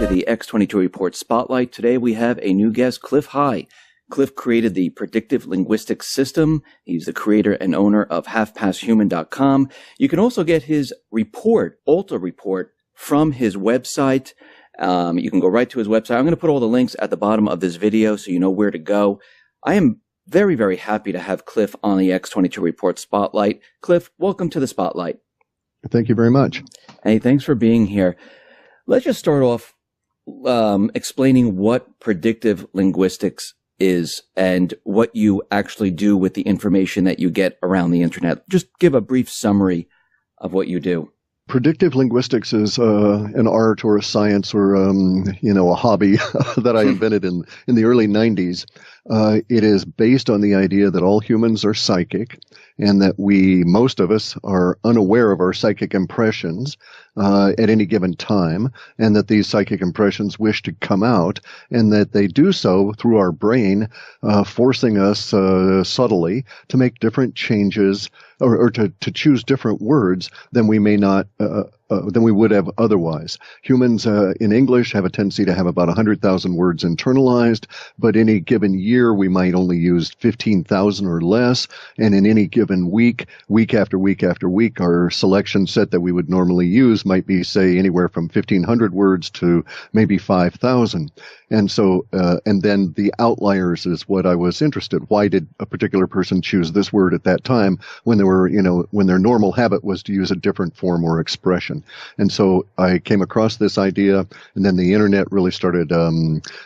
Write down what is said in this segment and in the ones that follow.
to the X22 Report Spotlight. Today we have a new guest, Clif. Hi. Clif created the predictive linguistics system. He's the creator and owner of halfpasthuman.com. You can also get his report, Alta report, from his website. You can go right to his website. I'm going to put all the links at the bottom of this video so you know where to go. I am very, very happy to have Clif on the X22 Report Spotlight. Clif, welcome to the Spotlight. Thank you very much. Hey, thanks for being here. Let's just start off explaining what predictive linguistics is and what you actually do with the information that you get around the internet. Just give a brief summary of what you do. Predictive linguistics is an art or a science or a hobby that I invented in the early 90s. It is based on the idea that all humans are psychic and that most of us are unaware of our psychic impressions at any given time, and that these psychic impressions wish to come out, and that they do so through our brain, forcing us subtly to make different changes or to choose different words than we may not than we would have otherwise. Humans in English have a tendency to have about 100,000 words internalized, but in a given year we might only use 15,000 or less, and in any given week, week after week after week, our selection set that we would normally use might be, say, anywhere from 1,500 words to maybe 5,000. And so, and then the outliers is what I was interested. Why did a particular person choose this word at that time when when their normal habit was to use a different form or expression? And so I came across this idea, and then the internet really started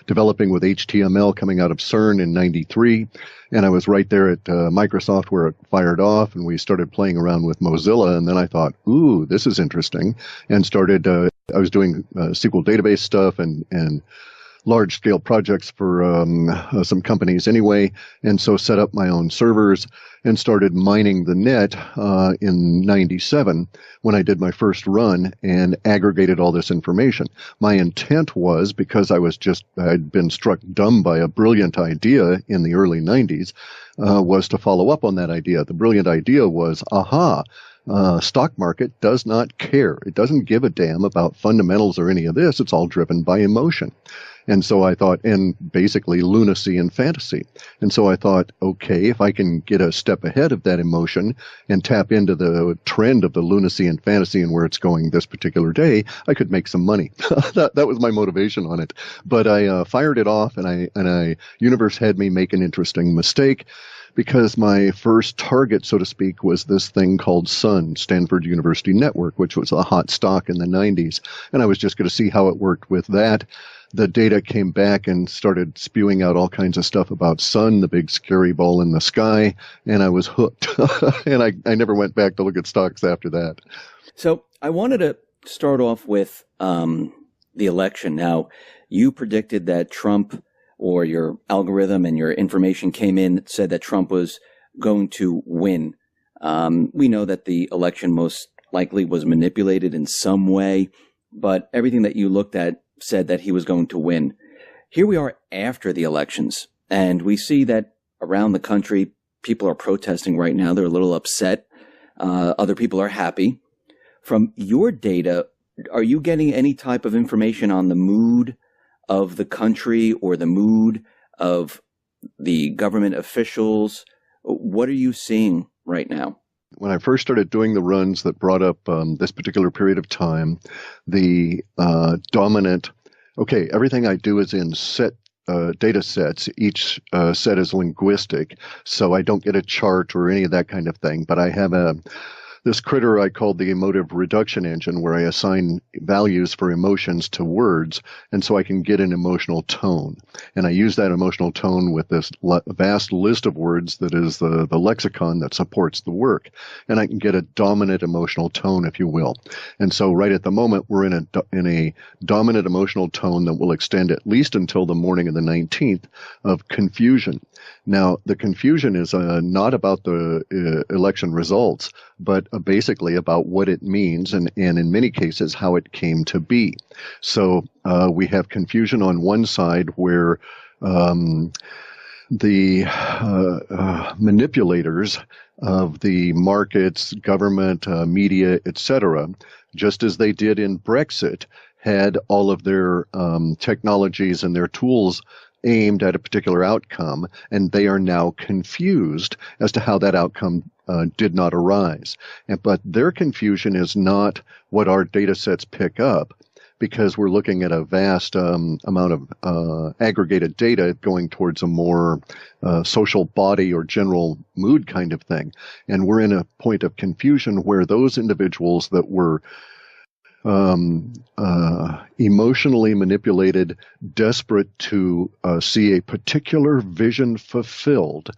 developing with HTML coming out of CERN in '93. And I was right there at Microsoft where it fired off, and we started playing around with Mozilla. And then I thought, ooh, this is interesting, and started, I was doing SQL database stuff and large-scale projects for some companies anyway, and so set up my own servers and started mining the net in '97 when I did my first run and aggregated all this information. My intent was, because I'd been struck dumb by a brilliant idea in the early '90s, was to follow up on that idea. The brilliant idea was, stock market does not care. It doesn't give a damn about fundamentals or any of this. It's all driven by emotion. And so I thought, and basically lunacy and fantasy. And so I thought, okay, if I can get a step ahead of that emotion and tap into the trend of the lunacy and fantasy and where it's going this particular day, I could make some money. That was my motivation on it. But I fired it off, and universe had me make an interesting mistake, because my first target, so to speak, was this thing called SUN, Stanford University Network, which was a hot stock in the 90s. And I was just going to see how it worked with that. The data came back and started spewing out all kinds of stuff about SUN, the big scary ball in the sky, and I was hooked. And I never went back to look at stocks after that. So I wanted to start off with the election. Now, you predicted that Trump, or your algorithm and your information came in that said that Trump was going to win. We know that the election most likely was manipulated in some way, but everything that you looked at said that he was going to win. Here we are after the elections, and we see that around the country, people are protesting right now. They're a little upset. Other people are happy. From your data, are you getting any type of information on the mood of the country or the mood of the government officials? What are you seeing right now? When I first started doing the runs that brought up this particular period of time, the dominant, everything I do is in set data sets. Each set is linguistic, so I don't get a chart or any of that kind of thing, but I have this critter I called the emotive reduction engine, where I assign values for emotions to words, and so I can get an emotional tone. And I use that emotional tone with this vast list of words that is the lexicon that supports the work. And I can get a dominant emotional tone, if you will. And so right at the moment, we're in a dominant emotional tone that will extend at least until the morning of the 19th of confusion. Now, the confusion is not about the election results, but basically about what it means, and in many cases how it came to be. So we have confusion on one side where the manipulators of the markets, government, media, etc., just as they did in Brexit, had all of their technologies and their tools aimed at a particular outcome, and they are now confused as to how that outcome did not arise. But their confusion is not what our data sets pick up, because we're looking at a vast amount of aggregated data going towards a more social body or general mood kind of thing. And we're in a point of confusion where those individuals that were emotionally manipulated, desperate to see a particular vision fulfilled,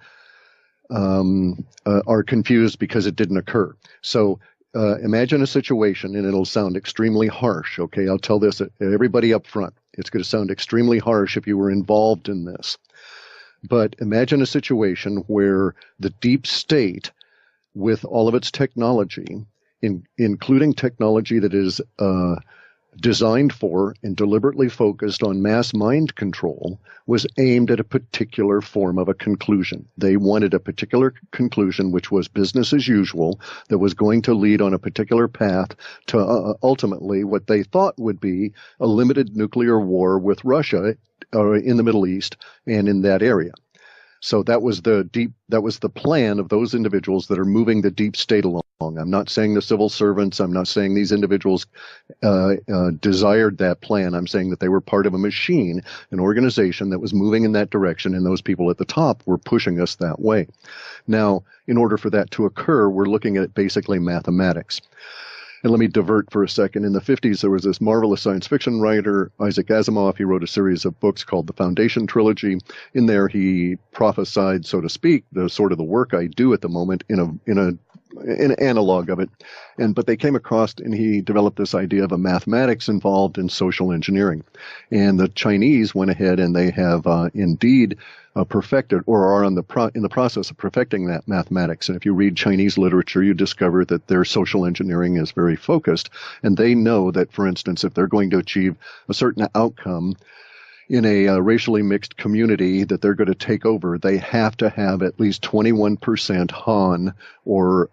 are confused because it didn't occur. So imagine a situation, and it'll sound extremely harsh. Okay, I'll tell this everybody up front. It's going to sound extremely harsh if you were involved in this. But imagine a situation where the deep state, with all of its technology, including technology that is designed for and deliberately focused on mass mind control, was aimed at a particular form of a conclusion. They wanted a particular conclusion, which was business as usual, that was going to lead on a particular path to ultimately what they thought would be a limited nuclear war with Russia in the Middle East and in that area. So that was the plan of those individuals that are moving the deep state along. I'm not saying the civil servants. I'm not saying these individuals desired that plan. I'm saying that they were part of a machine, an organization that was moving in that direction, and those people at the top were pushing us that way. Now, in order for that to occur, we're looking at basically mathematics. And let me divert for a second. In the 50s, there was this marvelous science fiction writer, Isaac Asimov. He wrote a series of books called the Foundation Trilogy. In there, he prophesied, so to speak, the sort of the work I do at the moment in an analog of it. But they came across, and he developed this idea of a mathematics involved in social engineering. And the Chinese went ahead and they have indeed perfected, or are in the process of perfecting that mathematics. And if you read Chinese literature, you discover that their social engineering is very focused. And they know that, for instance, if they're going to achieve a certain outcome in a racially mixed community that they're going to take over, they have to have at least 21% Han or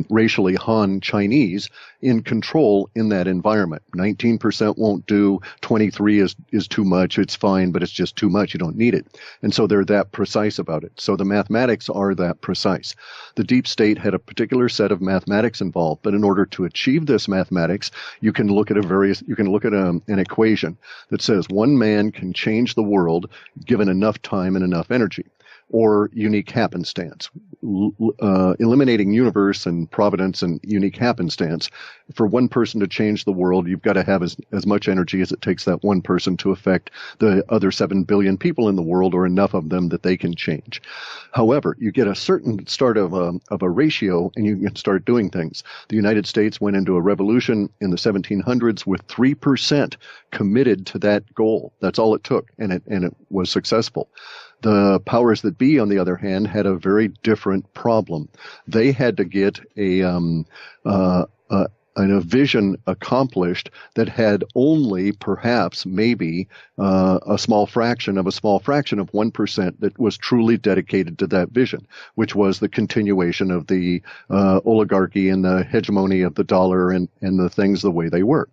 racially Han Chinese in control in that environment. 19% won't do. 23 is too much. It's fine, but it's just too much. You don't need it. And so they're that precise about it. So the mathematics are that precise. The deep state had a particular set of mathematics involved, but in order to achieve this mathematics, you can look at an equation that says one man can change the world given enough time and enough energy, or unique happenstance. Eliminating universe and providence and unique happenstance. For one person to change the world, you've got to have as much energy as it takes that one person to affect the other 7 billion people in the world, or enough of them that they can change. However, you get a certain start of a ratio, and you can start doing things. The United States went into a revolution in the 1700s with 3% committed to that goal. That's all it took, and it was successful. The powers that be, on the other hand, had a very different problem. They had to get a vision accomplished that had only perhaps maybe a small fraction of 1% that was truly dedicated to that vision, which was the continuation of the oligarchy and the hegemony of the dollar and the things the way they were.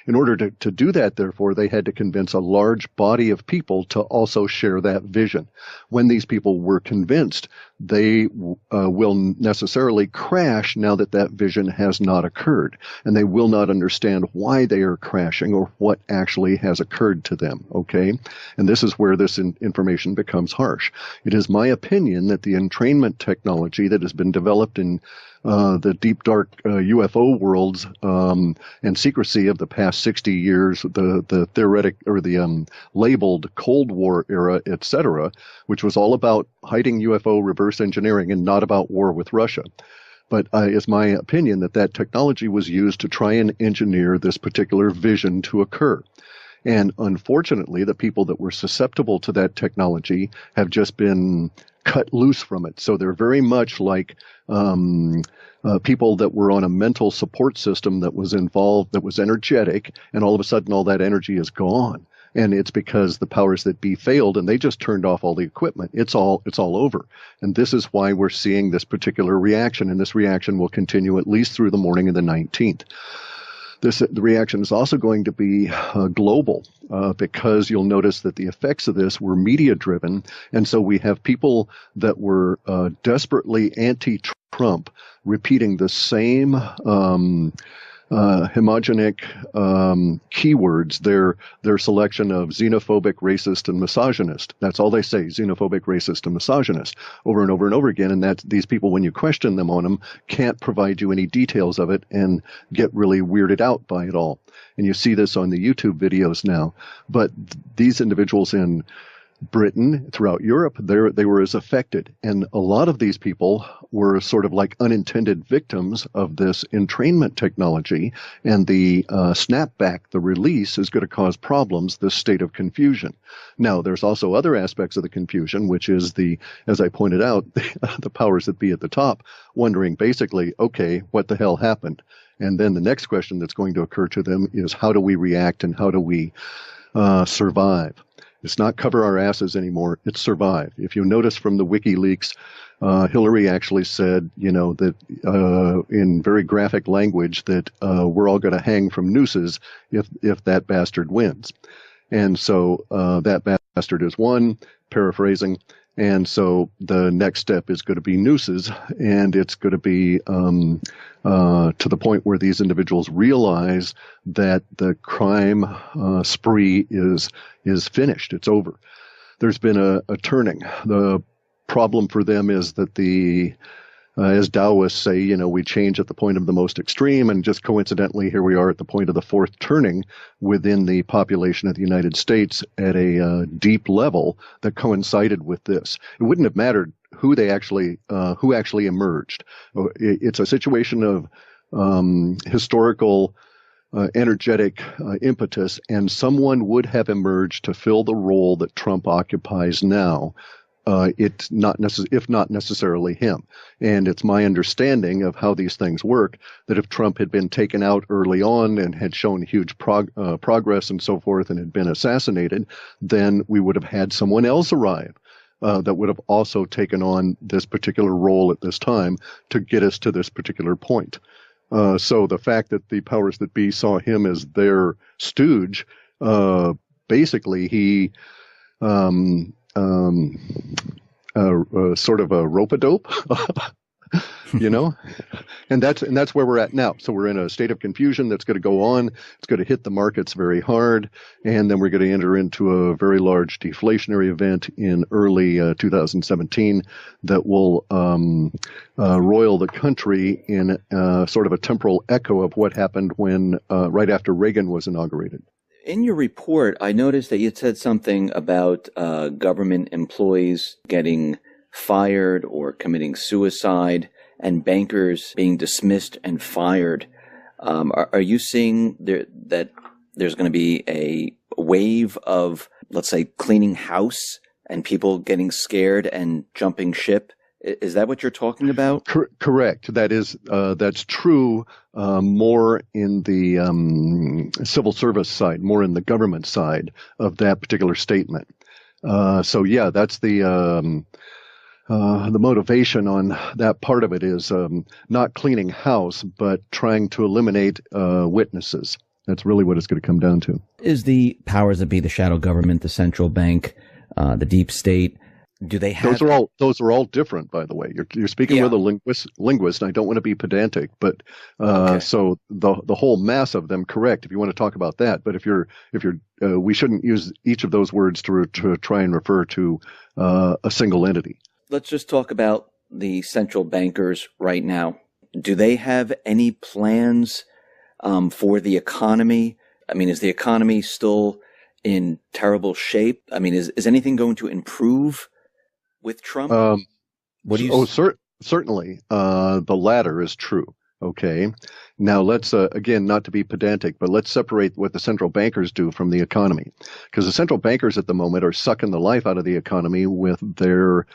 In order to do that, therefore, they had to convince a large body of people to also share that vision. When these people were convinced, they will necessarily crash now that that vision has not occurred, and they will not understand why they are crashing or what actually has occurred to them, okay? And this is where this information becomes harsh. It is my opinion that the entrainment technology that has been developed in the deep, dark UFO worlds and secrecy of the past 60 years, the theoretic or the labeled Cold War era, etc., which was all about hiding UFO reverse engineering and not about war with Russia. But it's my opinion that that technology was used to try and engineer this particular vision to occur. And unfortunately, the people that were susceptible to that technology have just been cut loose from it. So they're very much like people that were on a mental support system that was involved, that was energetic, and all of a sudden all that energy is gone. And it's because the powers that be failed and they just turned off all the equipment. It's all over. And this is why we're seeing this particular reaction, and this reaction will continue at least through the morning of the 19th. The reaction is also going to be global because you'll notice that the effects of this were media driven. And so we have people that were desperately anti-Trump repeating the same homogenic keywords, their selection of xenophobic, racist, and misogynist. That's all they say, xenophobic, racist, and misogynist, over and over and over again. And that these people, when you question them on them, can't provide you any details of it and get really weirded out by it all. And you see this on the YouTube videos now. But these individuals in Britain, throughout Europe, they were as affected. And a lot of these people were sort of like unintended victims of this entrainment technology. And the snapback, the release, is going to cause problems, this state of confusion. Now, there's also other aspects of the confusion, which is as I pointed out, the powers that be at the top wondering basically, okay, what the hell happened? And then the next question that's going to occur to them is, how do we react and how do we survive? It's not cover our asses anymore. It's survive. If you notice from the WikiLeaks, Hillary actually said, that in very graphic language that we're all going to hang from nooses if that bastard wins. And so that bastard is one, paraphrasing. And so the next step is going to be nooses, and it's going to be to the point where these individuals realize that the crime spree is finished. It's over. There's been a turning. The problem for them is that as Taoists say, we change at the point of the most extreme, and just coincidentally, here we are at the point of the fourth turning within the population of the United States at a deep level that coincided with this. It wouldn't have mattered who actually emerged. It's a situation of historical energetic impetus, and someone would have emerged to fill the role that Trump occupies now. If not necessarily him. And it's my understanding of how these things work that if Trump had been taken out early on and had shown huge progress and so forth and had been assassinated, then we would have had someone else arrive that would have also taken on this particular role at this time to get us to this particular point. So the fact that the powers that be saw him as their stooge, basically he sort of a rope-a-dope, and that's where we're at now. So we're in a state of confusion that's going to go on. It's going to hit the markets very hard, and then we're going to enter into a very large deflationary event in early 2017 that will roil the country in sort of a temporal echo of what happened when right after Reagan was inaugurated. In your report, I noticed that you said something about government employees getting fired or committing suicide and bankers being dismissed and fired. Are you seeing that there's going to be a wave of, let's say, cleaning house and people getting scared and jumping ship? Is that what you're talking about? Correct. That's true. More in the civil service side, more in the government side of that particular statement. So yeah, that's the motivation on that part of it is not cleaning house, but trying to eliminate witnesses. That's really what it's going to come down to. Is the powers that be, the shadow government, the central bank, the deep state, do they have? Those are all different, by the way. You're speaking with a linguist, and I don't want to be pedantic, but okay. So the whole mass of them, correct? If you want to talk about that, but if you're we shouldn't use each of those words to try and refer to a single entity. Let's just talk about the central bankers right now. Do they have any plans for the economy? I mean, is the economy still in terrible shape? I mean, is anything going to improve with Trump? What do you? Certainly. The latter is true. Okay. Now let's, again, not to be pedantic, but let's separate what the central bankers do from the economy. Because the central bankers at the moment are sucking the life out of the economy with their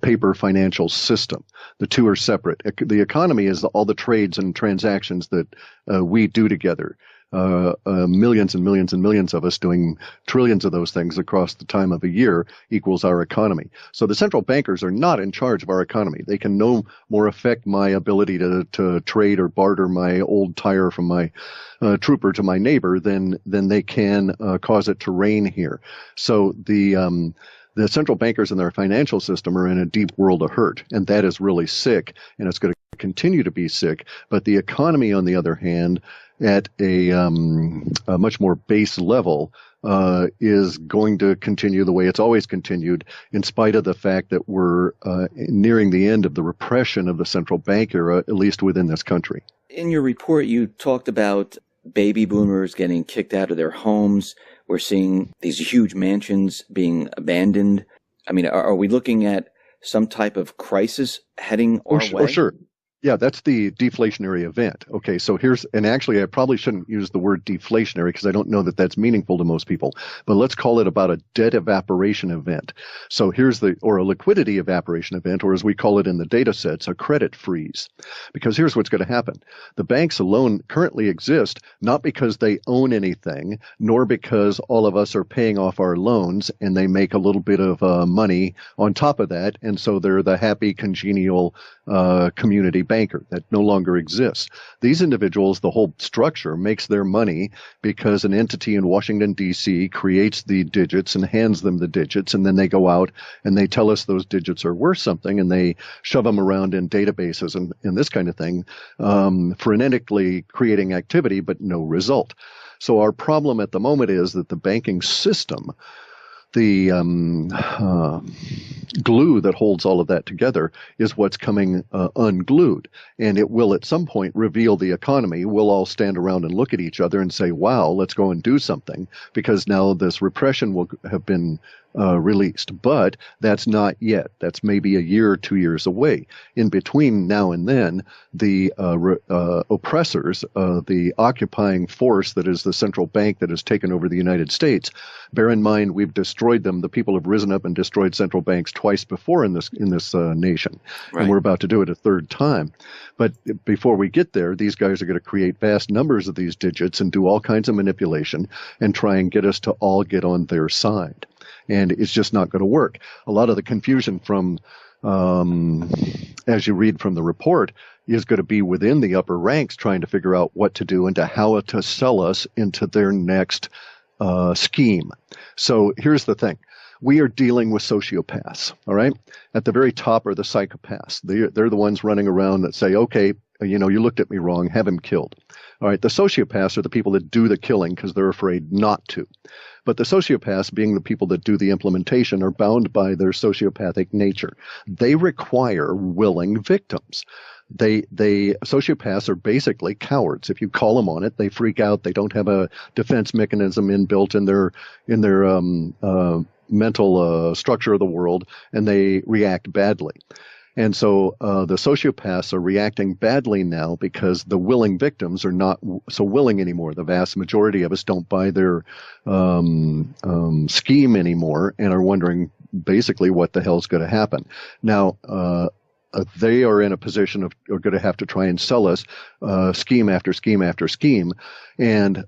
paper financial system. The two are separate. The economy is all the trades and transactions that we do together. millions and millions and millions of us doing trillions of those things across the time of a year equals our economy. So the central bankers are not in charge of our economy. They can no more affect my ability to trade or barter my old tire from my trooper to my neighbor than they can cause it to rain here. So the central bankers and their financial system are in a deep world of hurt, and that is really sick, and it's going to continue to be sick. But the economy, on the other hand, at a much more base level, is going to continue the way it's always continued, in spite of the fact that we're nearing the end of the repression of the central bank era, at least within this country. In your report, you talked about baby boomers getting kicked out of their homes. We're seeing these huge mansions being abandoned. I mean, are we looking at some type of crisis heading our way? Oh, sure. Yeah, that's the deflationary event. Okay, so and actually I probably shouldn't use the word deflationary because I don't know that that's meaningful to most people, but let's call it about a debt evaporation event. So or a liquidity evaporation event, or as we call it in the data sets, a credit freeze. Because here's what's going to happen. The banks alone currently exist not because they own anything, nor because all of us are paying off our loans and they make a little bit of money on top of that, and so they're the happy, congenial community banker. That no longer exists. These individuals, the whole structure makes their money because an entity in Washington, D.C. creates the digits and hands them the digits, and then they go out and they tell us those digits are worth something, and they shove them around in databases and this kind of thing, frenetically creating activity, but no result. So our problem at the moment is that the banking system, the glue that holds all of that together, is what's coming unglued. And it will at some point reveal the economy. We'll all stand around and look at each other and say, wow, let's go and do something, because now this repression will have been released. But that's not yet. That's maybe a year or 2 years away. In between now and then, the oppressors, the occupying force that is the central bank that has taken over the United States, bear in mind we've destroyed them. The people have risen up and destroyed central banks twice before in this nation, right. And we're about to do it a third time. But before we get there, these guys are going to create vast numbers of these digits and do all kinds of manipulation and try and get us to all get on their side. And it's just not going to work. A lot of the confusion from, as you read from the report, is going to be within the upper ranks trying to figure out what to do and how to sell us into their next scheme. So here's the thing. We are dealing with sociopaths, all right? At the very top are the psychopaths. They're the ones running around that say, okay, you looked at me wrong, have him killed. All right, the sociopaths are the people that do the killing because they're afraid not to. But the sociopaths, being the people that do the implementation, are bound by their sociopathic nature. They require willing victims. Sociopaths are basically cowards. If you call them on it, they freak out. They don't have a defense mechanism inbuilt in their mental structure of the world, and they react badly. And so the sociopaths are reacting badly now because the willing victims are not so willing anymore. The vast majority of us don't buy their scheme anymore and are wondering basically what the hell's going to happen. Now, they are in a position of are going to have to try and sell us scheme after scheme after scheme, and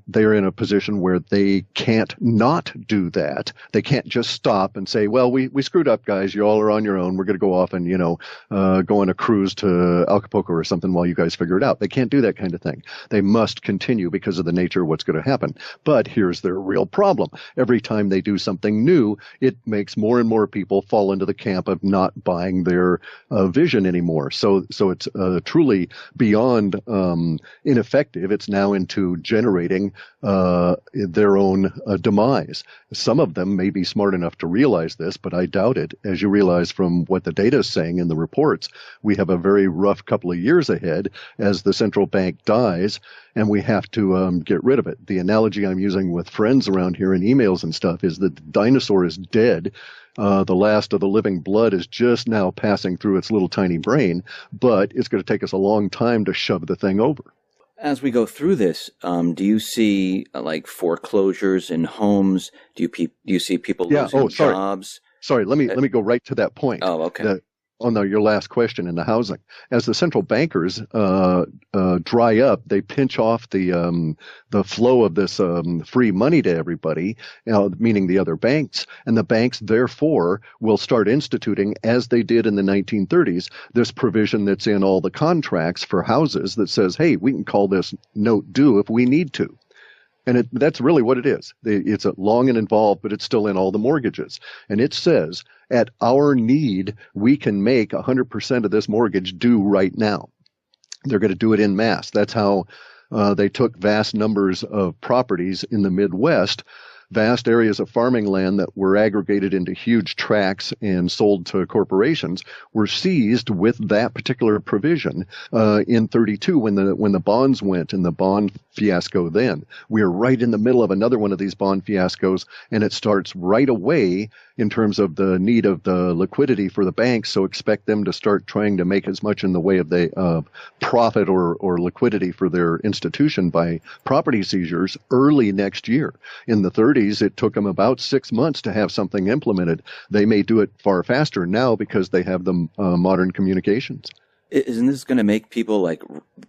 they are in a position where they can't not do that. They can't just stop and say, well, we screwed up, guys. You all are on your own. We're going to go off and, go on a cruise to Acapulco or something while you guys figure it out. They can't do that kind of thing. They must continue because of the nature of what's going to happen. But here's their real problem. Every time they do something new, it makes more and more people fall into the camp of not buying their vision anymore. So it's truly beyond ineffective. It's now into generating their own demise. Some of them may be smart enough to realize this, but I doubt it. As you realize from what the data is saying in the reports, we have a very rough couple of years ahead as the central bank dies, and we have to get rid of it. The analogy I'm using with friends around here in emails and stuff is that the dinosaur is dead. The last of the living blood is just now passing through its little tiny brain, but it's going to take us a long time to shove the thing over. As we go through this, do you see like foreclosures in homes? Do you see people losing jobs? Sorry, let me go right to that point. Oh, okay. your last question in the housing, as the central bankers dry up, they pinch off the flow of this free money to everybody, meaning the other banks, and the banks therefore will start instituting, as they did in the 1930s, this provision that's in all the contracts for houses that says, hey, we can call this note due if we need to. And that's really what it is. It's long and involved, but it's still in all the mortgages. And it says, at our need, we can make 100% of this mortgage due right now. They're going to do it en masse. That's how they took vast numbers of properties in the Midwest, vast areas of farming land that were aggregated into huge tracts and sold to corporations, were seized with that particular provision in 32 when the bonds went and the bond fiasco then. We are right in the middle of another one of these bond fiascos, and it starts right away in terms of the need of the liquidity for the banks, so expect them to start trying to make as much in the way of the profit or liquidity for their institution by property seizures early next year. In the 30s, it took them about 6 months to have something implemented. They may do it far faster now because they have the modern communications. Isn't this going to make people like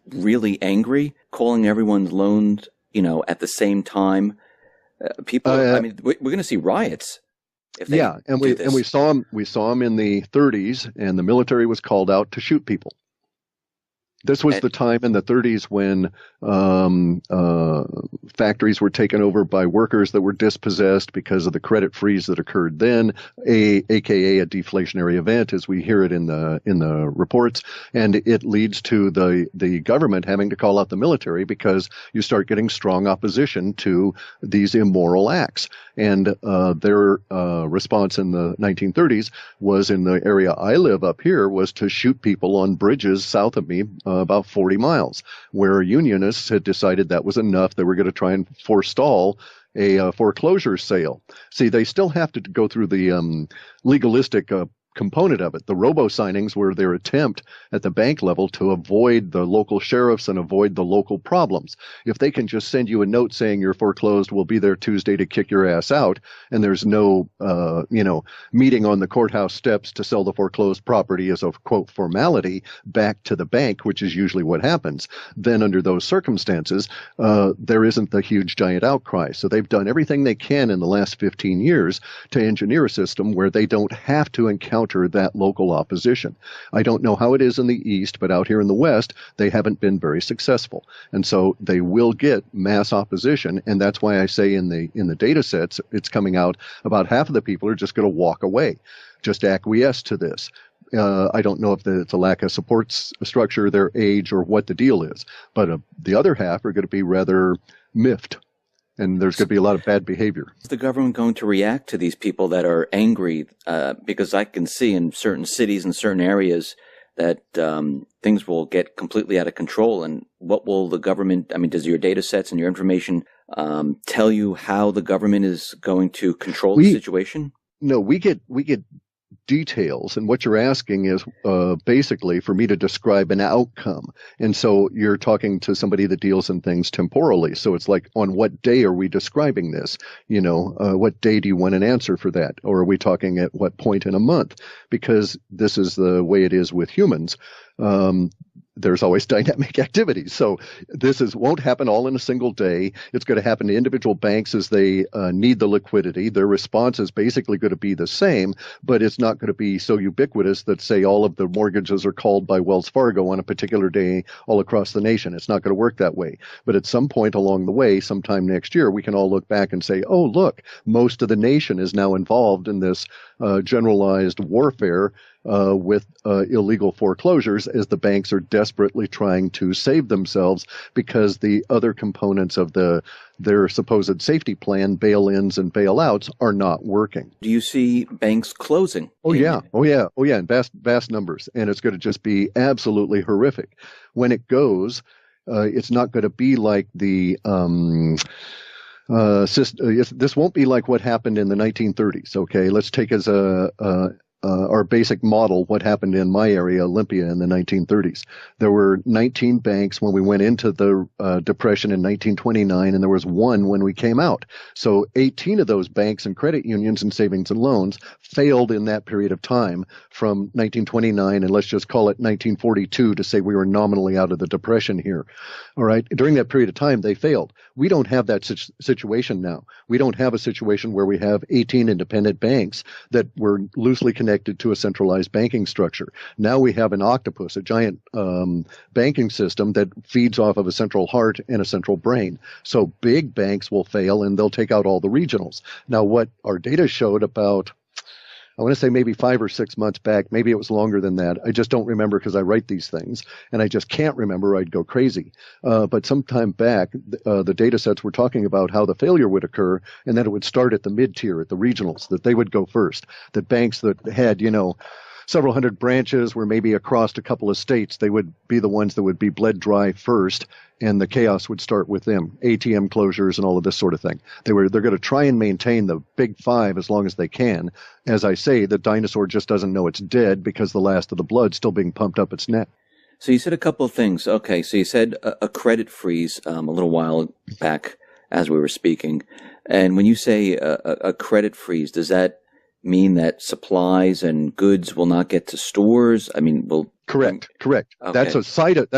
really angry, calling everyone's loans, at the same time? People, I mean, we're going to see riots. And we saw them in the 30s, and the military was called out to shoot people. This was the time in the 30s when factories were taken over by workers that were dispossessed because of the credit freeze that occurred then, aka a deflationary event, as we hear it in the reports, and it leads to the government having to call out the military because you start getting strong opposition to these immoral acts. And their response in the 1930s was, in the area I live up here, was to shoot people on bridges south of me, about 40 miles, where unionists had decided that was enough. They were going to try and forestall a foreclosure sale. See, they still have to go through the legalistic component of it. The robo-signings were their attempt at the bank level to avoid the local sheriffs and avoid the local problems. If they can just send you a note saying you're foreclosed, we'll be there Tuesday to kick your ass out, and there's no, meeting on the courthouse steps to sell the foreclosed property as a, quote, formality back to the bank, which is usually what happens, then under those circumstances, there isn't the huge giant outcry. So they've done everything they can in the last 15 years to engineer a system where they don't have to encounter that local opposition. I don't know how it is in the East, but out here in the West, they haven't been very successful. And so they will get mass opposition, and that's why I say in the data sets, it's coming out about half of the people are just going to walk away, just acquiesce to this. I don't know if it's a lack of support structure, their age, or what the deal is, but the other half are going to be rather miffed. And there's going to be a lot of bad behavior. Is the government going to react to these people that are angry? Because I can see in certain cities and certain areas that things will get completely out of control. And what will the government, does your data sets and your information tell you how the government is going to control the situation? No, we get details, and what you're asking is basically for me to describe an outcome. And so you're talking to somebody that deals in things temporally. So it's like, on what day are we describing this? What day do you want an answer for that? Or are we talking at what point in a month? Because this is the way it is with humans. There's always dynamic activities. So this won't happen all in a single day. It's going to happen to individual banks as they need the liquidity. Their response is basically going to be the same, but it's not going to be so ubiquitous that, say, all of the mortgages are called by Wells Fargo on a particular day all across the nation. It's not going to work that way. But at some point along the way, sometime next year, we can all look back and say, oh, look, most of the nation is now involved in this generalized warfare with illegal foreclosures, as the banks are desperately trying to save themselves because the other components of their supposed safety plan, bail-ins and bail-outs, are not working. Do you see banks closing? Oh yeah, in vast numbers, and it's going to just be absolutely horrific. When it goes, it's not going to be like the this won't be like what happened in the 1930s. Okay, let's take as a our basic model, what happened in my area, Olympia, in the 1930s. There were 19 banks when we went into the Depression in 1929, and there was one when we came out. So 18 of those banks and credit unions and savings and loans failed in that period of time from 1929, and let's just call it 1942 to say we were nominally out of the Depression here. All right. During that period of time, they failed. We don't have that situation now. We don't have a situation where we have 18 independent banks that were loosely connected to a centralized banking structure. Now we have an octopus, a giant banking system that feeds off of a central heart and a central brain. So big banks will fail and they'll take out all the regionals. Now, what our data showed about, I want to say maybe 5 or 6 months back, maybe it was longer than that. I just don't remember because I write these things, and I just can't remember. I'd go crazy. But sometime back, the data sets were talking about how the failure would occur, and that it would start at the mid-tier, at the regionals, that they would go first. That banks that had, several hundred branches were maybe across a couple of states, they would be the ones that would be bled dry first, and the chaos would start with them, ATM closures and all of this sort of thing. They're going to try and maintain the big five as long as they can. As I say, the dinosaur just doesn't know it's dead because the last of the blood's still being pumped up its neck. So you said a couple of things. Okay, so you said a credit freeze a little while back as we were speaking. And when you say a credit freeze, does that mean that supplies and goods will not get to stores? I mean, Correct. Okay. That's a side effect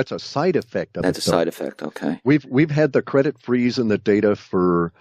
of it. That's a side effect. Okay. We've had the credit freeze in the data for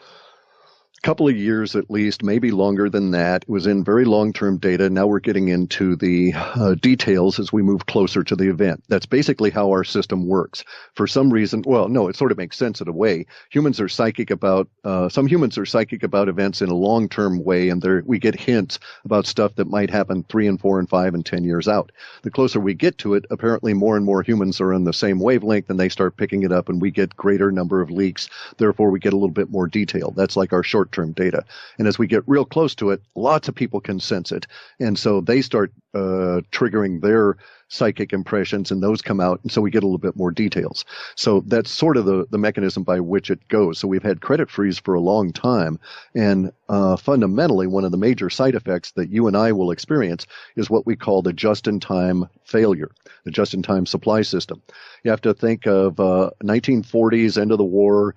a couple of years at least, maybe longer than that. It was in very long-term data. Now we're getting into the details as we move closer to the event. That's basically how our system works. For some reason, well, no, it sort of makes sense in a way. Humans are psychic about, some humans are psychic about events in a long-term way, and we get hints about stuff that might happen 3 and 4 and 5 and 10 years out. The closer we get to it, apparently more and more humans are on the same wavelength, and they start picking it up, and we get greater number of leaks. Therefore, we get a little bit more detail. That's like our short-term data. And as we get real close to it, lots of people can sense it. And so they start triggering their psychic impressions, and those come out, and so we get a little bit more details. So that's sort of the mechanism by which it goes. So we've had credit freeze for a long time, and fundamentally, one of the major side effects that you and I will experience is what we call the just-in-time failure, the just-in-time supply system. You have to think of 1940s, end of the war.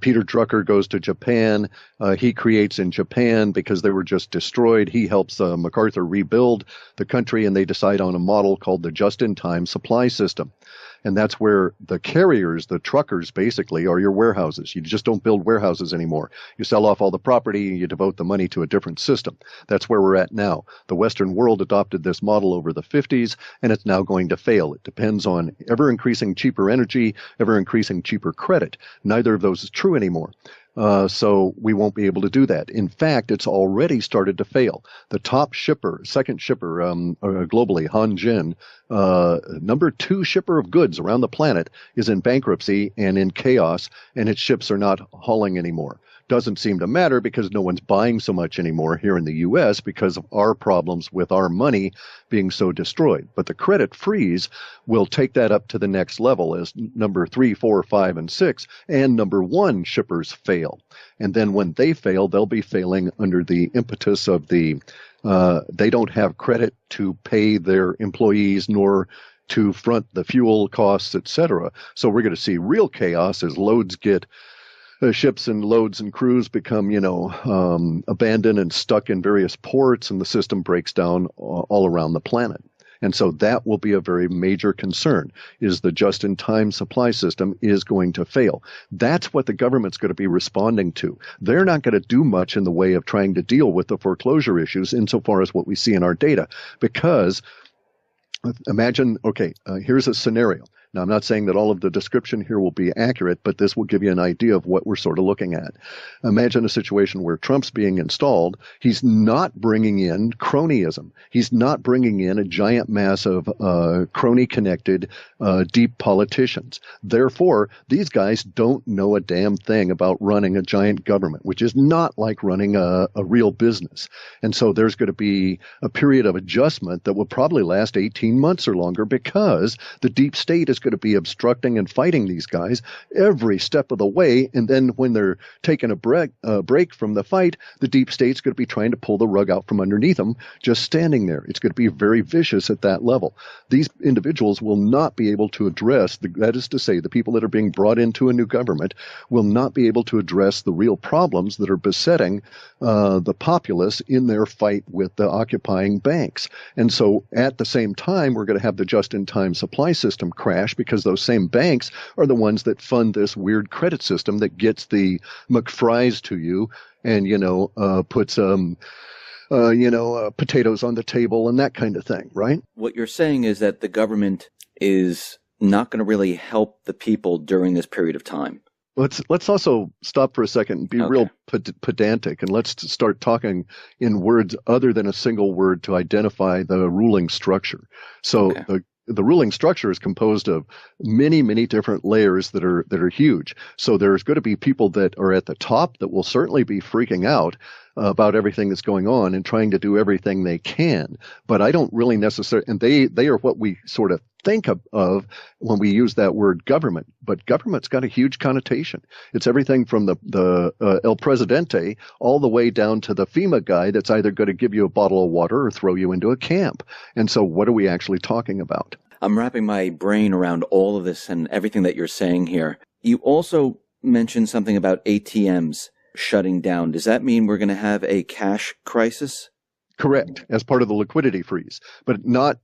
Peter Drucker goes to Japan. He creates in Japan, because they were just destroyed, he helps MacArthur rebuild the country, and they decide on a model called the just-in-time supply system. And that's where the carriers, the truckers, basically are your warehouses. You just don't build warehouses anymore. You sell off all the property and you devote the money to a different system. That's where we're at now. The Western world adopted this model over the 50s, and it's now going to fail. It depends on ever-increasing cheaper energy, ever-increasing cheaper credit. Neither of those is true anymore. So we won't be able to do that. In fact, it's already started to fail. The top shipper, second shipper globally, Hanjin, number 2 shipper of goods around the planet, is in bankruptcy and in chaos, and its ships are not hauling anymore. Doesn't seem to matter because no one's buying so much anymore here in the U.S. because of our problems with our money being so destroyed. But the credit freeze will take that up to the next level as number 3, 4, 5, and 6 and number 1 shippers fail. And then when they fail, they'll be failing under the impetus of they don't have credit to pay their employees nor to front the fuel costs, etc. So we're going to see real chaos as loads get ships and loads and crews become, abandoned and stuck in various ports, and the system breaks down all around the planet. And so that will be a very major concern, is the just-in-time supply system is going to fail. That's what the government's going to be responding to. They're not going to do much in the way of trying to deal with the foreclosure issues insofar as what we see in our data, because imagine, here's a scenario. Now, I'm not saying that all of the description here will be accurate, but this will give you an idea of what we're sort of looking at. Imagine a situation where Trump's being installed. He's not bringing in cronyism. He's not bringing in a giant mass of crony-connected, deep politicians. Therefore, these guys don't know a damn thing about running a giant government, which is not like running a real business. And so there's going to be a period of adjustment that will probably last 18 months or longer because the deep state is just going to be obstructing and fighting these guys every step of the way. And then when they're taking a break from the fight, the deep state's going to be trying to pull the rug out from underneath them, just standing there. It's going to be very vicious at that level. These individuals will not be able to address, that is to say, the people that are being brought into a new government will not be able to address the real problems that are besetting the populace in their fight with the occupying banks. And so at the same time, we're going to have the just-in-time supply system crash because those same banks are the ones that fund this weird credit system that gets the McFries to you and, puts potatoes on the table and that kind of thing, right? What you're saying is that the government is not going to really help the people during this period of time. Let's also stop for a second and be real pedantic, and let's start talking in words other than a single word to identify the ruling structure. So the ruling structure is composed of many, many different layers that are huge. So there's going to be people that are at the top that will certainly be freaking out about everything that's going on and trying to do everything they can. But I don't really necessarily, and they are what we sort of think of when we use that word government. But government's got a huge connotation. It's everything from the El Presidente all the way down to the FEMA guy that's either going to give you a bottle of water or throw you into a camp. And so what are we actually talking about? I'm wrapping my brain around all of this and everything that you're saying here. You also mentioned something about ATMs shutting down. Does that mean we're going to have a cash crisis? Correct, as part of the liquidity freeze, but not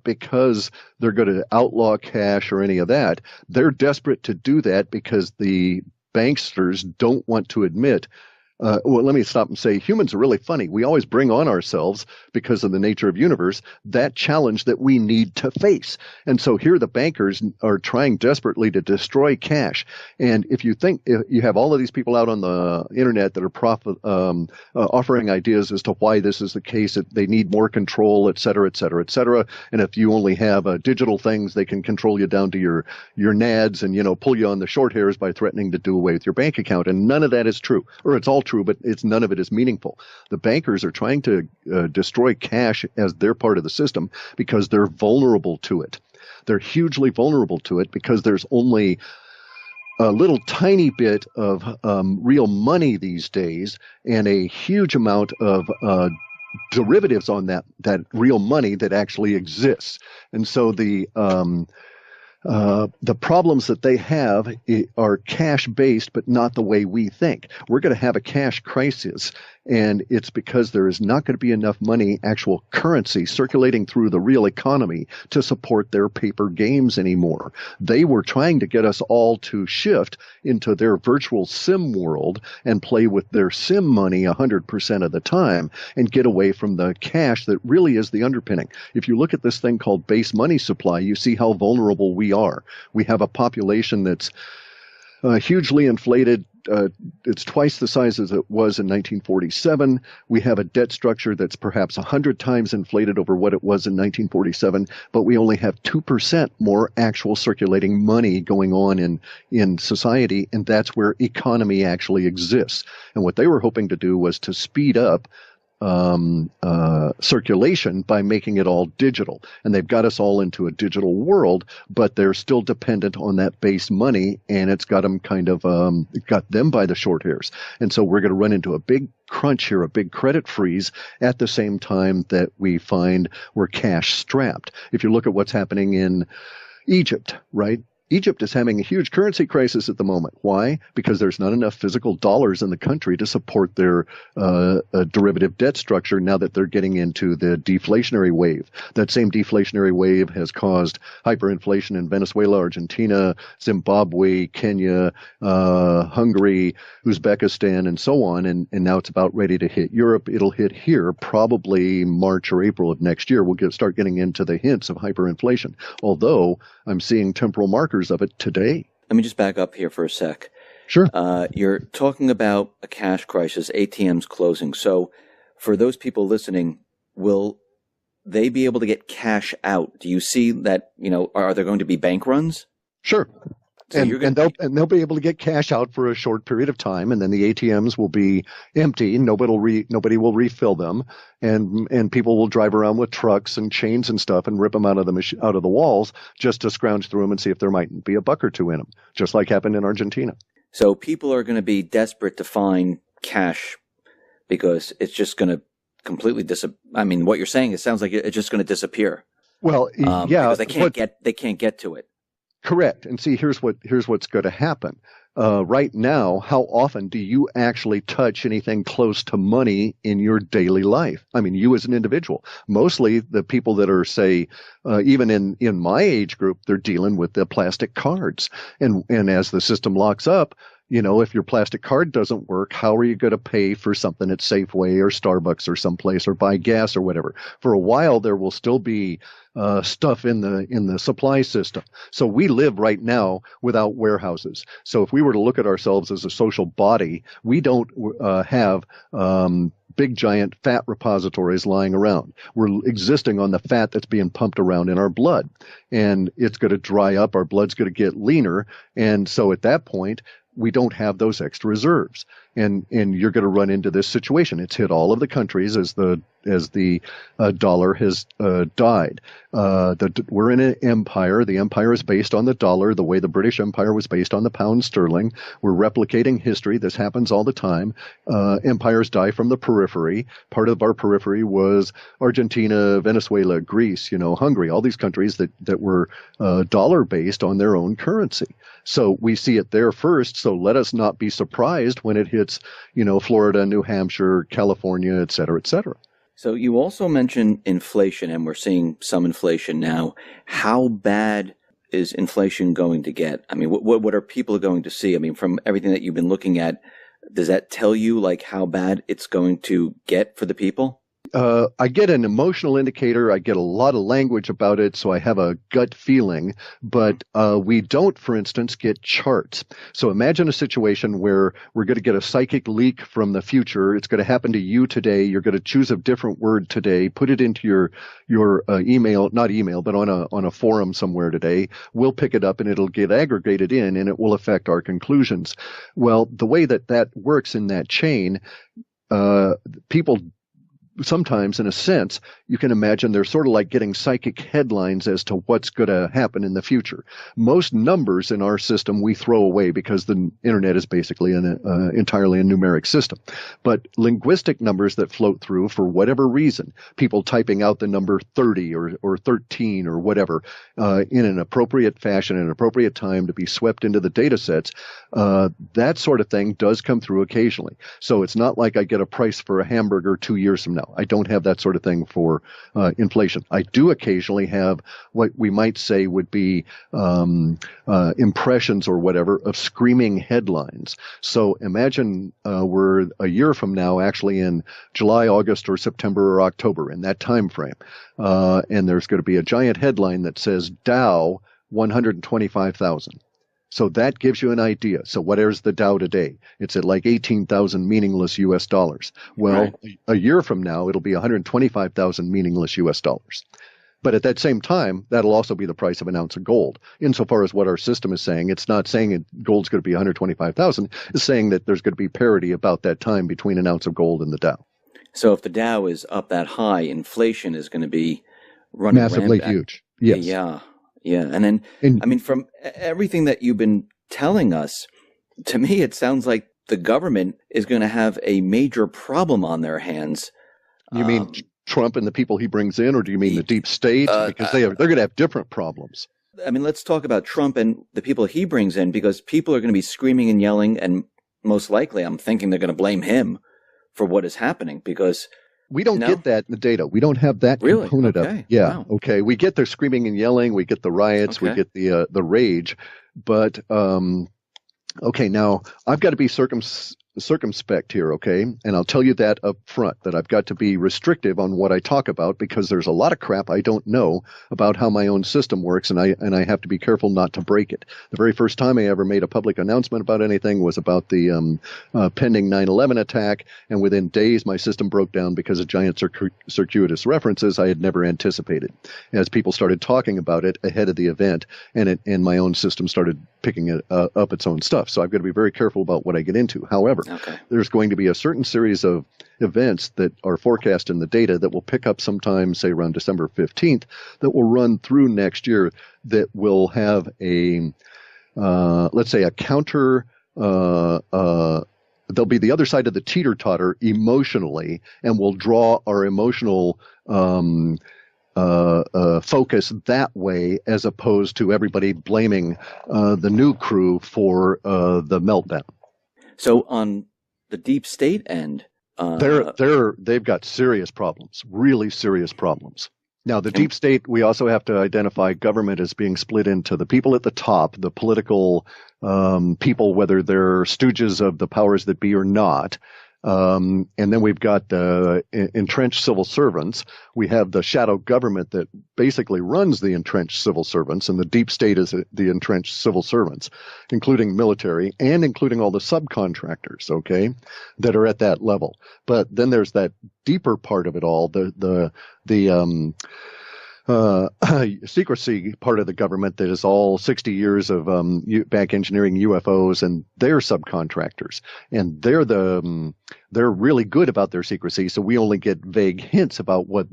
because they're going to outlaw cash or any of that. They're desperate to do that because the banksters don't want to admit. Well, let me stop and say humans are really funny. We always bring on ourselves, because of the nature of universe, that challenge that we need to face. And so here the bankers are trying desperately to destroy cash. And if you have all of these people out on the internet that are offering ideas as to why this is the case, that they need more control, et cetera, et cetera, et cetera. And if you only have digital things, they can control you down to your nads and, pull you on the short hairs by threatening to do away with your bank account. And none of that is true, or it's all true, but none of it is meaningful. The bankers are trying to destroy cash as their part of the system because they're vulnerable to it. They're hugely vulnerable to it because there's only a little tiny bit of real money these days and a huge amount of derivatives on that real money that actually exists. And so the problems that they have are cash-based, but not the way we think. We're going to have a cash crisis, and it's because there is not going to be enough money, actual currency, circulating through the real economy to support their paper games anymore. They were trying to get us all to shift into their virtual sim world and play with their sim money 100% of the time and get away from the cash that really is the underpinning. If you look at this thing called base money supply, you see how vulnerable we are. We have a population that's hugely inflated. It's twice the size as it was in 1947. We have a debt structure that's perhaps 100 times inflated over what it was in 1947, but we only have 2% more actual circulating money going on in society, and that's where economy actually exists. And what they were hoping to do was to speed up circulation by making it all digital. And they've got us all into a digital world, but they're still dependent on that base money, and it's got them got them by the short hairs. And so we're going to run into a big crunch here, a big credit freeze at the same time that we find we're cash strapped. If you look at what's happening in Egypt, right? Egypt is having a huge currency crisis at the moment. Why? Because there's not enough physical dollars in the country to support their derivative debt structure now that they're getting into the deflationary wave. That same deflationary wave has caused hyperinflation in Venezuela, Argentina, Zimbabwe, Kenya, Hungary, Uzbekistan, and so on. And now it's about ready to hit Europe. It'll hit here probably March or April of next year. We'll start getting into the hints of hyperinflation, although I'm seeing temporal markers of it today. Let me just back up here for a sec. Sure. You're talking about a cash crisis, ATMs closing. So for those people listening, will they be able to get cash out? Do you see that, are there going to be bank runs? Sure. So you're going to they'll be able to get cash out for a short period of time, and then the ATMs will be empty. Nobody will refill them, and people will drive around with trucks and chains and stuff and rip them out of the walls just to scrounge through them and see if there might be a buck or two in them, just like happened in Argentina. So people are going to be desperate to find cash because it's just going to completely I mean, what you're saying, it sounds like it's just going to disappear. Well, yeah, because they can't get to it. Correct. And see, here's what's going to happen. Right now, how often do you actually touch anything close to money in your daily life? I mean, you as an individual. Mostly the people that are, say, even in my age group, they're dealing with the plastic cards. And as the system locks up, if your plastic card doesn't work, how are you going to pay for something at Safeway or Starbucks or someplace or buy gas or whatever? For a while, there will still be stuff in the supply system. So we live right now without warehouses. So if we were to look at ourselves as a social body, we don't have big giant fat repositories lying around. We're existing on the fat that's being pumped around in our blood, and it's going to dry up. Our blood's going to get leaner, and so at that point, we don't have those extra reserves, and you're going to run into this situation. It's hit all of the countries as the dollar has died. We're in an empire. The empire is based on the dollar, the way the British Empire was based on the pound sterling. We're replicating history. This happens all the time. Empires die from the periphery. Part of our periphery was Argentina, Venezuela, Greece, Hungary, all these countries that were dollar based on their own currency. So we see it there first. So let us not be surprised when it hits, Florida, New Hampshire, California, et cetera, et cetera. So you also mentioned inflation, and we're seeing some inflation now. How bad is inflation going to get? I mean, what are people going to see? I mean, from everything that you've been looking at, does that tell you like how bad it's going to get for the people? I get an emotional indicator. I get a lot of language about it, so I have a gut feeling. But we don't, for instance, get charts. So imagine a situation where we're going to get a psychic leak from the future. It's going to happen to you today. You're going to choose a different word today, put it into your email, not email, but on a forum somewhere today. We'll pick it up and it'll get aggregated in, and it will affect our conclusions. Well, the way that works in that chain, people sometimes, in a sense, you can imagine they're sort of like getting psychic headlines as to what's going to happen in the future. Most numbers in our system we throw away because the internet is basically entirely a numeric system. But linguistic numbers that float through for whatever reason, people typing out the number 30 or 13 or whatever in an appropriate fashion, in an appropriate time to be swept into the data sets, that sort of thing does come through occasionally. So it's not like I get a price for a hamburger 2 years from now. I don't have that sort of thing for inflation. I do occasionally have what we might say would be impressions or whatever of screaming headlines. So imagine we're a year from now, actually in July, August, or September or October, in that time frame, and there's going to be a giant headline that says Dow 125,000. So that gives you an idea. So what is the Dow today? It's at like 18,000 meaningless US dollars. Well, right. A year from now, it'll be 125,000 meaningless US dollars. But at that same time, that'll also be the price of an ounce of gold. Insofar as what our system is saying, it's not saying gold's going to be 125,000. It's saying that there's going to be parity about that time between an ounce of gold and the Dow. So if the Dow is up that high, inflation is going to be running massively rampant. Huge. Yes. Yeah. Yeah. And then, I mean, from everything that you've been telling us, to me, it sounds like the government is going to have a major problem on their hands. You mean Trump and the people he brings in, or do you mean the deep state? Because they're going to have different problems. I mean, let's talk about Trump and the people he brings in, because people are going to be screaming and yelling, and most likely I'm thinking they're going to blame him for what is happening, because we don't get that in the data. We don't have that component of it. Yeah. Wow. Okay. We get the screaming and yelling. We get the riots. We get the rage. But okay, now I've got to be circumspect here, okay? And I'll tell you that up front, that I've got to be restrictive on what I talk about, because there's a lot of crap I don't know about how my own system works, and I have to be careful not to break it. The very first time I ever made a public announcement about anything was about the pending 9/11 attack, and within days my system broke down because of giant circuitous references I had never anticipated. As people started talking about it ahead of the event, and my own system started picking up its own stuff. So I've got to be very careful about what I get into. However, there's going to be a certain series of events that are forecast in the data that will pick up sometime, say around December 15th, that will run through next year, that will have a, let's say, a counter, they'll be the other side of the teeter-totter emotionally, and will draw our emotional focus that way, as opposed to everybody blaming the new crew for the meltdown. So on the deep state end, they've got serious problems, really serious problems. Now, the deep state, we also have to identify government as being split into the people at the top, the political people, whether they're stooges of the powers that be or not. And then we've got entrenched civil servants. We have the shadow government that basically runs the entrenched civil servants, and the deep state is the entrenched civil servants, including military and including all the subcontractors, okay, that are at that level. But then there's that deeper part of it all, the secrecy part of the government that is all 60 years of back engineering UFOs, and they're subcontractors, and they're really good about their secrecy, so we only get vague hints about what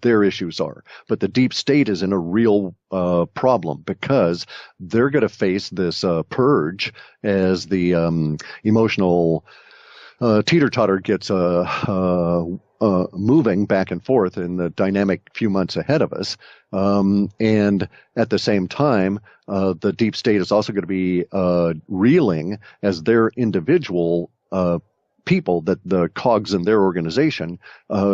their issues are. But the deep state is in a real problem, because they're going to face this purge as the emotional teeter-totter gets moving back and forth in the dynamic few months ahead of us. And at the same time, the deep state is also going to be reeling as their individual people, that the cogs in their organization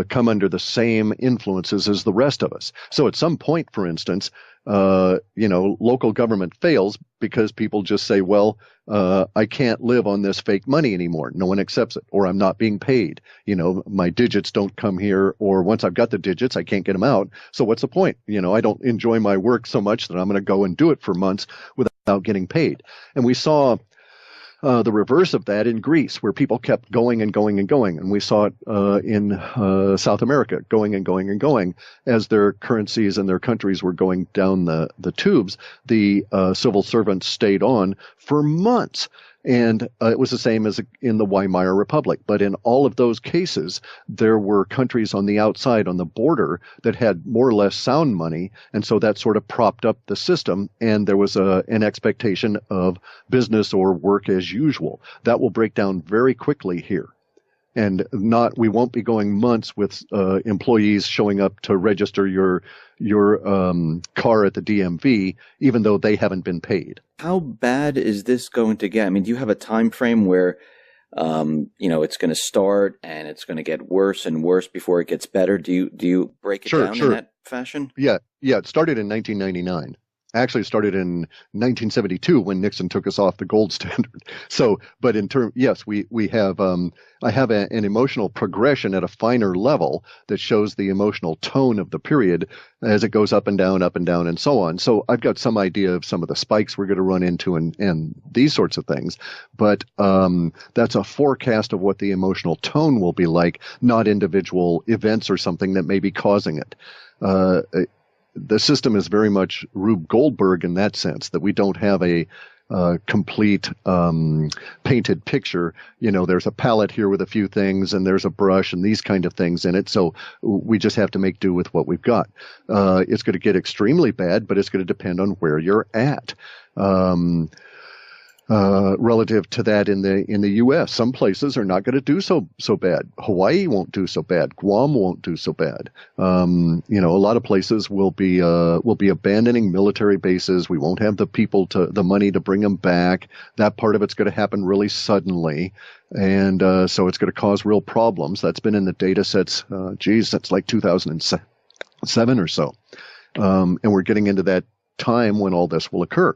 come under the same influences as the rest of us. So at some point, for instance, local government fails because people just say, well, I can't live on this fake money anymore. No one accepts it, or I'm not being paid. My digits don't come here, or once I've got the digits, I can't get them out. So what's the point? I don't enjoy my work so much that I'm going to go and do it for months without getting paid. And we saw the reverse of that in Greece, where people kept going and going and going. And we saw it in South America, going and going and going. As their currencies and their countries were going down the tubes, the civil servants stayed on for months. And it was the same as in the Weimar Republic. But in all of those cases, there were countries on the outside, on the border, that had more or less sound money. And so that sort of propped up the system. And there was an expectation of business or work as usual. That will break down very quickly here. And we won't be going months with employees showing up to register your car at the DMV, even though they haven't been paid. How bad is this going to get? I mean, do you have a time frame where it's going to start and it's going to get worse and worse before it gets better? Do you break it down in that fashion? Yeah. It started in 1999. Actually, it started in 1972 when Nixon took us off the gold standard. So, but yes, we have. I have an emotional progression at a finer level that shows the emotional tone of the period as it goes up and down, and so on. So I've got some idea of some of the spikes we're going to run into and these sorts of things. But that's a forecast of what the emotional tone will be like, not individual events or something that may be causing it. The system is very much Rube Goldberg in that sense, that we don't have a complete painted picture. There's a palette here with a few things, and there's a brush and these kind of things in it. So we just have to make do with what we've got. It's going to get extremely bad, but it's going to depend on where you're at. Relative to that in the U.S., some places are not going to do so bad. Hawaii won't do so bad. Guam won't do so bad. A lot of places will be abandoning military bases. We won't have the money to bring them back. That part of it's going to happen really suddenly, and so it's going to cause real problems. That's been in the data sets, since like 2007 or so, and we're getting into that time when all this will occur.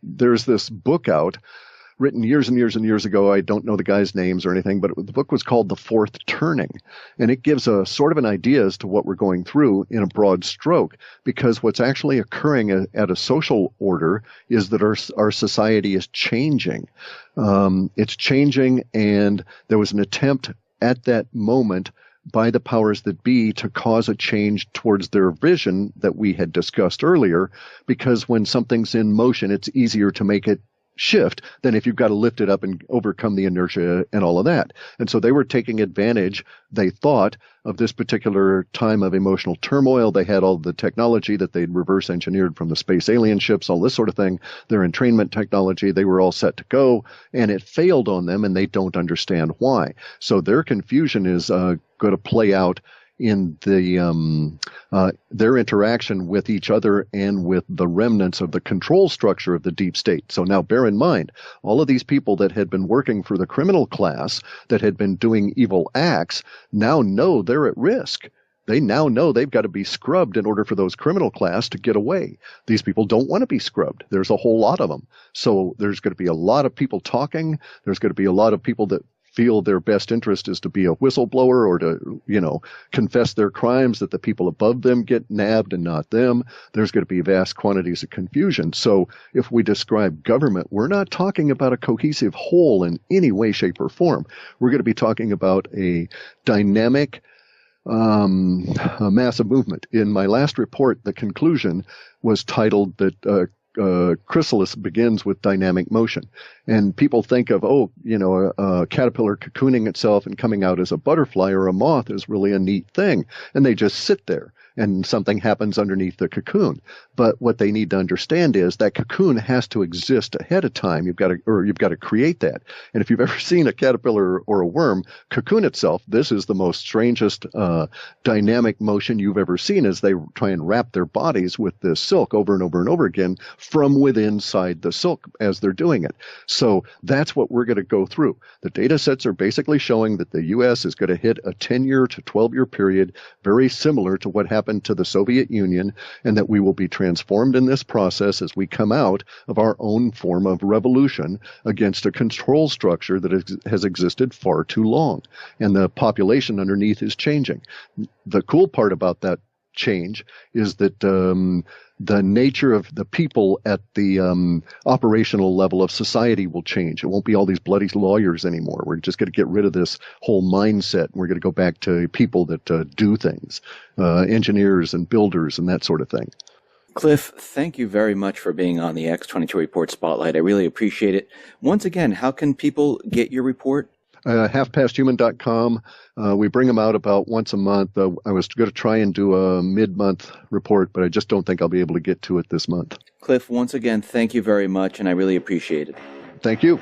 There's this book out written years and years and years ago. I don't know the guys' names or anything, but the book was called The Fourth Turning. And it gives a sort of an idea as to what we're going through in a broad stroke, because what's actually occurring at a social order is that our society is changing. It's changing, and there was an attempt at that moment by the powers that be to cause a change towards their vision that we had discussed earlier, because when something's in motion, it's easier to make it shift than if you've got to lift it up and overcome the inertia and all of that. And so they were taking advantage, they thought, of this particular time of emotional turmoil. They had all the technology that they'd reverse engineered from the space alien ships, all this sort of thing, their entrainment technology. They were all set to go, and it failed on them, and they don't understand why. So their confusion is going to play out in their interaction with each other and with the remnants of the control structure of the deep state. So now bear in mind, all of these people that had been working for the criminal class, that had been doing evil acts, now know they're at risk. They now know they've got to be scrubbed in order for those criminal class to get away. These people don't want to be scrubbed. There's a whole lot of them. So there's going to be a lot of people talking. There's going to be a lot of people that feel their best interest is to be a whistleblower or to, confess their crimes, that the people above them get nabbed and not them. There's going to be vast quantities of confusion. So if we describe government, we're not talking about a cohesive whole in any way, shape, or form. We're going to be talking about a dynamic, a massive movement. In my last report, the conclusion was titled that chrysalis begins with dynamic motion. And people think of, a caterpillar cocooning itself and coming out as a butterfly or a moth is really a neat thing. And they just sit there and something happens underneath the cocoon. But what they need to understand is that cocoon has to exist ahead of time. You've got to create that. And if you've ever seen a caterpillar or a worm cocoon itself, this is the most strangest dynamic motion you've ever seen, as they try and wrap their bodies with this silk over and over and over again from within inside the silk as they're doing it. So that's what we're going to go through. The data sets are basically showing that the U.S. is going to hit a 10-year to 12-year period very similar to what happened to the Soviet Union, and that we will be transformed in this process as we come out of our own form of revolution against a control structure that has existed far too long. And the population underneath is changing. The cool part about that change is that the nature of the people at the operational level of society will change. It won't be all these bloody lawyers anymore. We're just going to get rid of this whole mindset. We're going to go back to people that do things, engineers and builders and that sort of thing. Clif, thank you very much for being on the X22 Report Spotlight. I really appreciate it. Once again, how can people get your report? HalfPastHuman.com. We bring them out about once a month. I was going to try and do a mid-month report, but I just don't think I'll be able to get to it this month. Clif, once again, thank you very much, and I really appreciate it. Thank you.